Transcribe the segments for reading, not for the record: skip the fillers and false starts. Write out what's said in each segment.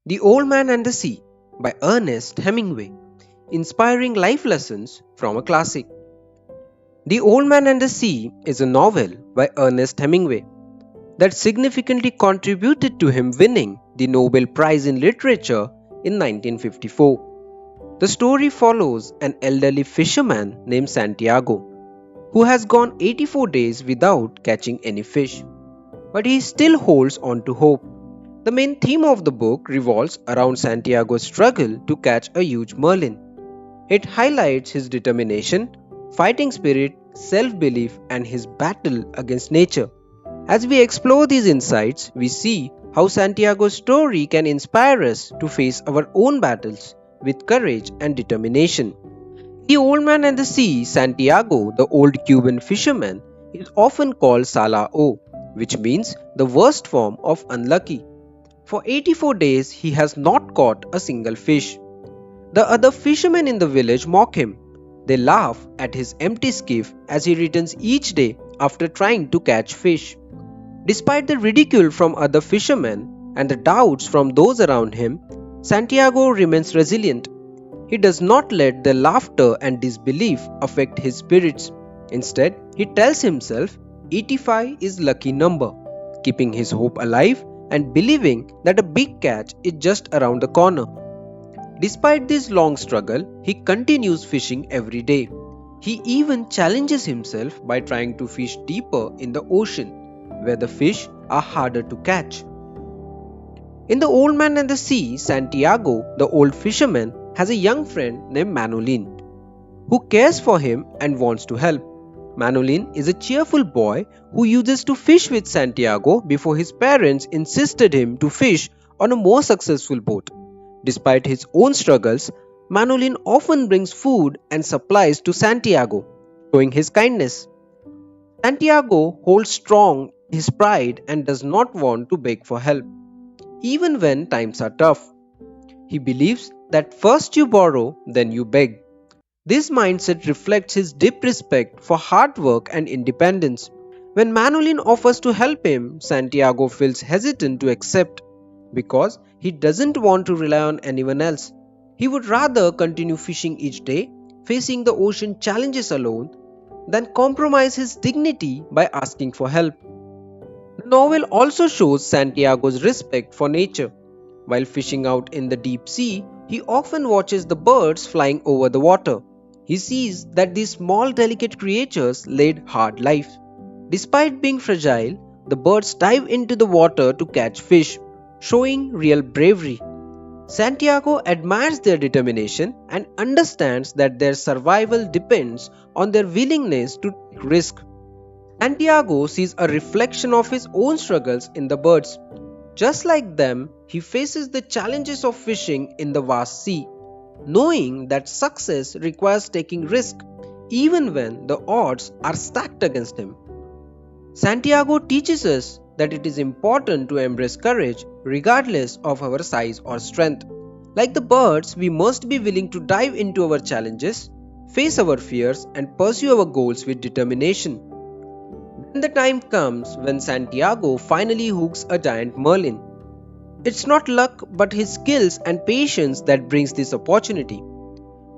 The Old Man and the Sea by Ernest Hemingway, inspiring life lessons from a classic. The Old Man and the Sea is a novel by Ernest Hemingway that significantly contributed to him winning the Nobel Prize in Literature in 1954. The story follows an elderly fisherman named Santiago who has gone 84 days without catching any fish, but he still holds on to hope. The main theme of the book revolves around Santiago's struggle to catch a huge marlin. It highlights his determination, fighting spirit, self belief, and his battle against nature. As we explore these insights, we see how Santiago's story can inspire us to face our own battles with courage and determination. The Old Man and the Sea, Santiago, the old Cuban fisherman, is often called Salao, which means the worst form of unlucky. For 84 days, he has not caught a single fish. The other fishermen in the village mock him. They laugh at his empty skiff as he returns each day after trying to catch fish. Despite the ridicule from other fishermen and the doubts from those around him, Santiago remains resilient. He does not let their laughter and disbelief affect his spirits. Instead, he tells himself 85 is lucky number, keeping his hope alive and believing that a big catch is just around the corner. Despite this long struggle, he continues fishing every day. He even challenges himself by trying to fish deeper in the ocean, where the fish are harder to catch. In The Old Man and the Sea, Santiago, the old fisherman, has a young friend named Manolin, who cares for him and wants to help. Manolin is a cheerful boy who uses to fish with Santiago before his parents insisted him to fish on a more successful boat. Despite his own struggles, Manolin often brings food and supplies to Santiago, showing his kindness. Santiago holds strong his pride and does not want to beg for help, even when times are tough. He believes that first you borrow, then you beg. This mindset reflects his deep respect for hard work and independence. When Manolin offers to help him, Santiago feels hesitant to accept because he doesn't want to rely on anyone else. He would rather continue fishing each day, facing the ocean challenges alone, than compromise his dignity by asking for help. The novel also shows Santiago's respect for nature. While fishing out in the deep sea, he often watches the birds flying over the water. He sees that these small delicate creatures lead hard lives. Despite being fragile, the birds dive into the water to catch fish, showing real bravery. Santiago admires their determination and understands that their survival depends on their willingness to take risk. Santiago sees a reflection of his own struggles in the birds. Just like them, he faces the challenges of fishing in the vast sea, knowing that success requires taking risk even when the odds are stacked against him. Santiago teaches us that it is important to embrace courage regardless of our size or strength. Like the birds, we must be willing to dive into our challenges, face our fears, and pursue our goals with determination. Then the time comes when Santiago finally hooks a giant marlin. It's not luck but his skills and patience that brings this opportunity.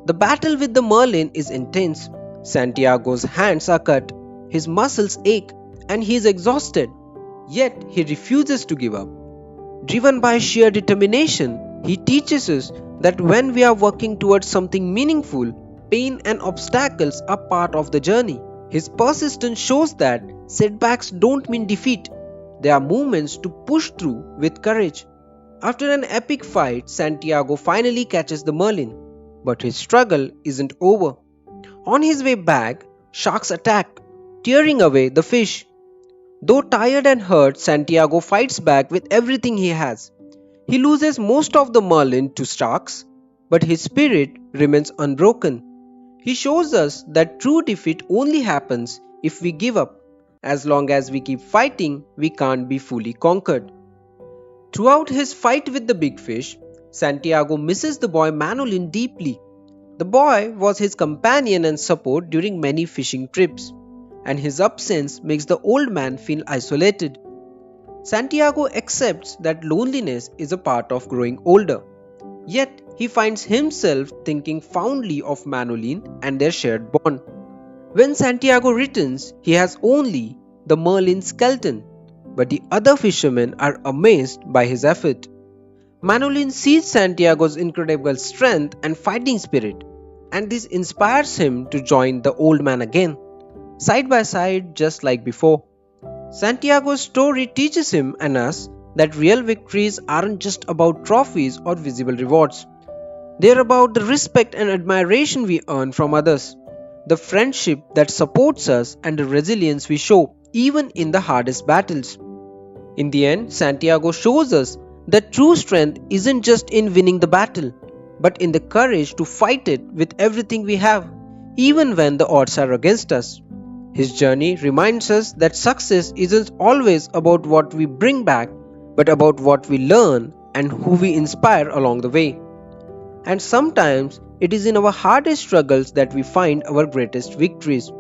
The battle with the marlin is intense. Santiago's hands are cut, his muscles ache, and he is exhausted. Yet he refuses to give up. Driven by sheer determination, he teaches us that when we are working towards something meaningful, pain and obstacles are part of the journey. His persistence shows that setbacks don't mean defeat. They are moments to push through with courage. After an epic fight, Santiago finally catches the marlin, but his struggle isn't over. On his way back, sharks attack, tearing away the fish. Though tired and hurt, Santiago fights back with everything he has. He loses most of the marlin to sharks, but his spirit remains unbroken. He shows us that true defeat only happens if we give up. As long as we keep fighting, we can't be fully conquered. Throughout his fight with the big fish, Santiago misses the boy Manolin deeply. The boy was his companion and support during many fishing trips, and his absence makes the old man feel isolated. Santiago accepts that loneliness is a part of growing older, yet he finds himself thinking fondly of Manolin and their shared bond. When Santiago returns, he has only the marlin skeleton, but the other fishermen are amazed by his effort. Manolin sees Santiago's incredible strength and fighting spirit, and this inspires him to join the old man again, side by side just like before. Santiago's story teaches him and us that real victories aren't just about trophies or visible rewards. They're about the respect and admiration we earn from others, the friendship that supports us, and the resilience we show even in the hardest battles. In the end, Santiago shows us that true strength isn't just in winning the battle, but in the courage to fight it with everything we have, even when the odds are against us. His journey reminds us that success isn't always about what we bring back, but about what we learn and who we inspire along the way. And sometimes it is in our hardest struggles that we find our greatest victories.